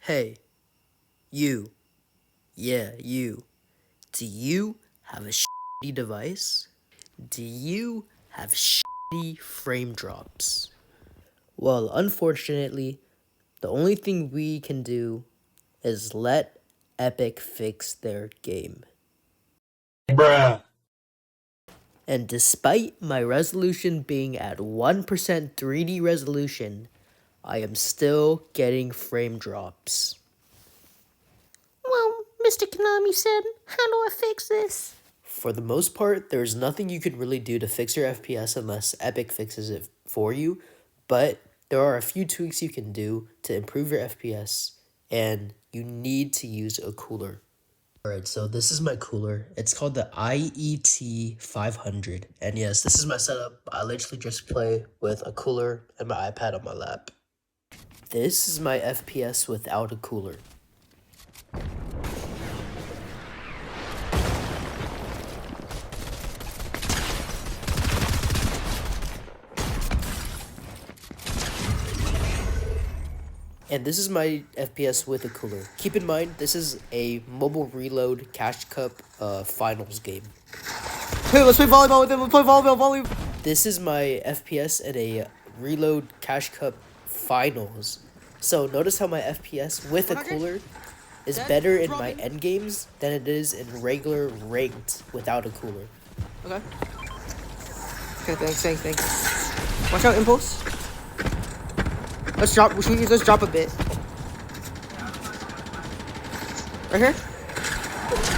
Hey, you. Yeah, you. Do you have a shitty device? Do you have shitty frame drops? Well, unfortunately, the only thing we can do is let Epic fix their game. Bruh. And despite my resolution being at 1% 3D resolution, I am still getting frame drops. Well, Mr. Konami said, how do I fix this? For the most part, there's nothing you can really do to fix your FPS unless Epic fixes it for you, but there are a few tweaks you can do to improve your FPS, and you need to use a cooler. Alright, so this is my cooler. It's called the IET 500, and yes, this is my setup. I literally just play with a cooler and my iPad on my lap. This is my FPS without a cooler. And this is my FPS with a cooler. Keep in mind, this is a mobile reload cash cup finals game. Hey, let's play volleyball with him. Let's play volleyball. This is my FPS at a reload cash cup finals. So notice how my FPS with a cooler is better in my end games than it is in regular ranked without a cooler. Okay. Okay, thanks. Watch out, impulse. Let's drop a bit. Right here.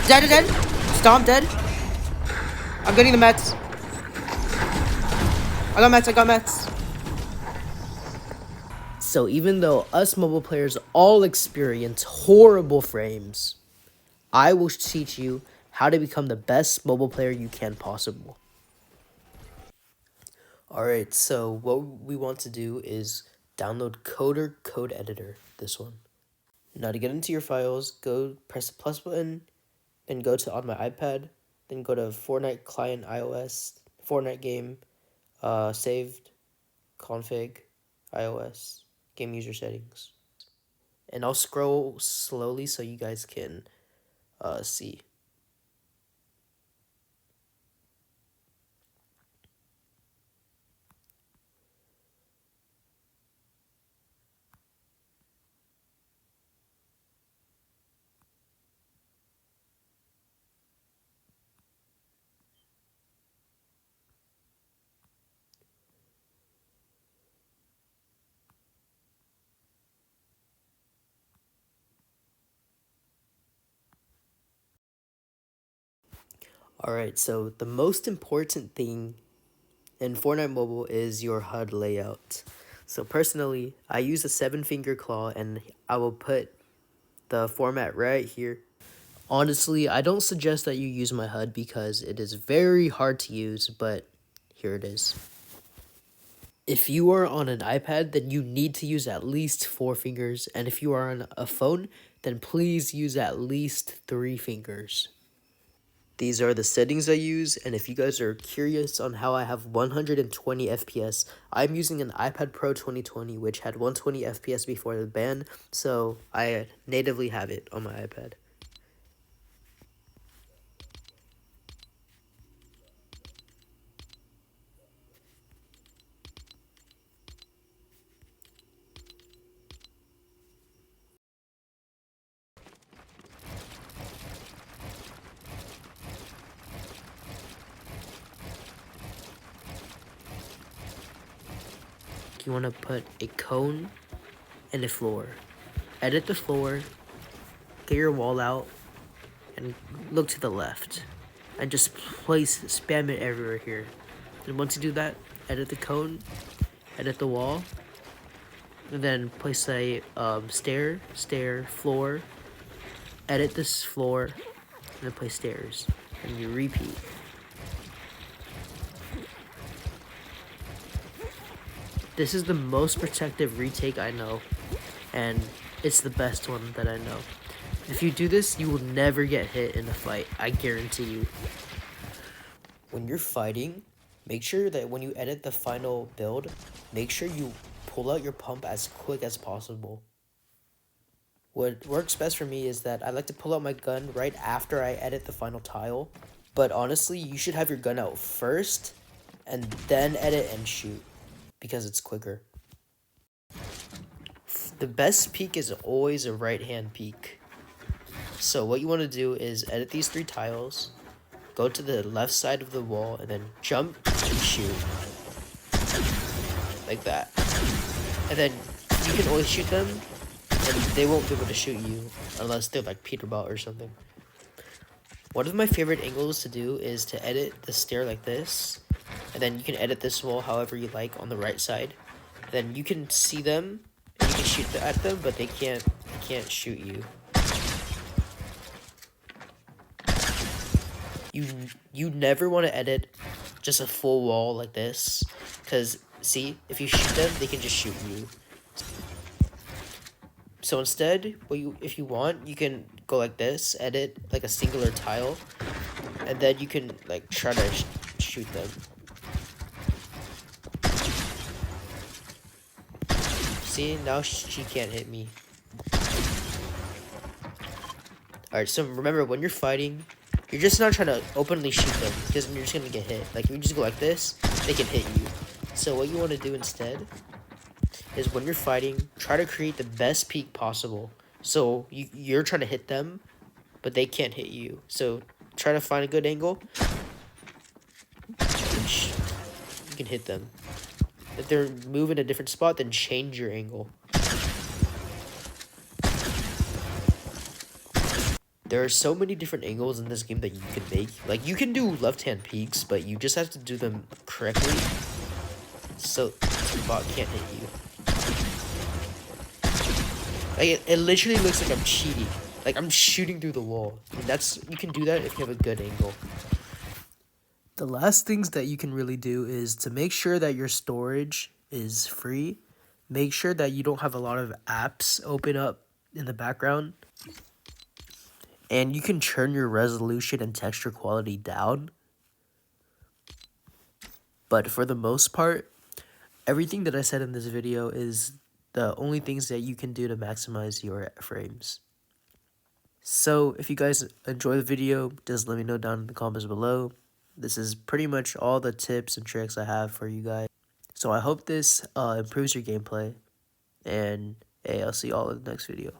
Dead. Stomp, dead. I'm getting the mats. I got mats. So even though us mobile players all experience horrible frames, I will teach you how to become the best mobile player you can possible. Alright, so what we want to do is download Coder Code Editor, this one. Now to get into your files, go press the plus button, then go to on my iPad, then go to Fortnite client iOS, Fortnite game, saved, config, iOS, game user settings. And I'll scroll slowly so you guys can see. Alright, so the most important thing in Fortnite Mobile is your HUD layout. So personally, I use a 7-finger claw and I will put the format right here. Honestly, I don't suggest that you use my HUD because it is very hard to use, but here it is. If you are on an iPad, then you need to use at least 4 fingers, and if you are on a phone, then please use at least 3 fingers. These are the settings I use, and if you guys are curious on how I have 120 FPS, I'm using an iPad Pro 2020, which had 120 FPS before the ban, so I natively have it on my iPad. You want to put a cone and a floor. Edit the floor, get your wall out, and look to the left. And just spam it everywhere here. And once you do that, edit the cone, edit the wall, and then place a stair, floor, edit this floor, and then place stairs. And you repeat. This is the most protective retake I know, and it's the best one that I know. If you do this, you will never get hit in a fight, I guarantee you. When you're fighting, make sure that when you edit the final build, make sure you pull out your pump as quick as possible. What works best for me is that I like to pull out my gun right after I edit the final tile. But honestly, you should have your gun out first and then edit and shoot because it's quicker. The best peek is always a right-hand peek. So what you want to do is edit these 3 tiles, go to the left side of the wall, and then jump and shoot. Like that. And then you can always shoot them, and they won't be able to shoot you unless they're like Peterbilt or something. One of my favorite angles to do is to edit the stair like this, and then you can edit this wall however you like on the right side. Then you can see them, and you can shoot at them, but they can't shoot you. You never want to edit just a full wall like this, because see, if you shoot them, they can just shoot you. So instead, if you want, you can go like this, edit like a singular tile, and then you can like try to shoot them. See, now she can't hit me. Alright, so remember, when you're fighting, you're just not trying to openly shoot them, because you're just going to get hit. Like, if you just go like this, they can hit you. So what you want to do instead is when you're fighting, try to create the best peek possible. So you're trying to hit them, but they can't hit you. So try to find a good angle. You can hit them. If they're moving a different spot, then change your angle. There are so many different angles in this game that you can make. Like, you can do left-hand peeks, but you just have to do them correctly, so the bot can't hit you. Like, it literally looks like I'm cheating. Like, I'm shooting through the wall. I mean, you can do that if you have a good angle. The last things that you can really do is to make sure that your storage is free. Make sure that you don't have a lot of apps open up in the background. And you can turn your resolution and texture quality down. But for the most part, everything that I said in this video is the only things that you can do to maximize your frames. So if you guys enjoy the video, just let me know down in the comments below. This is pretty much all the tips and tricks I have for you guys. So I hope this improves your gameplay. And hey, I'll see y'all in the next video.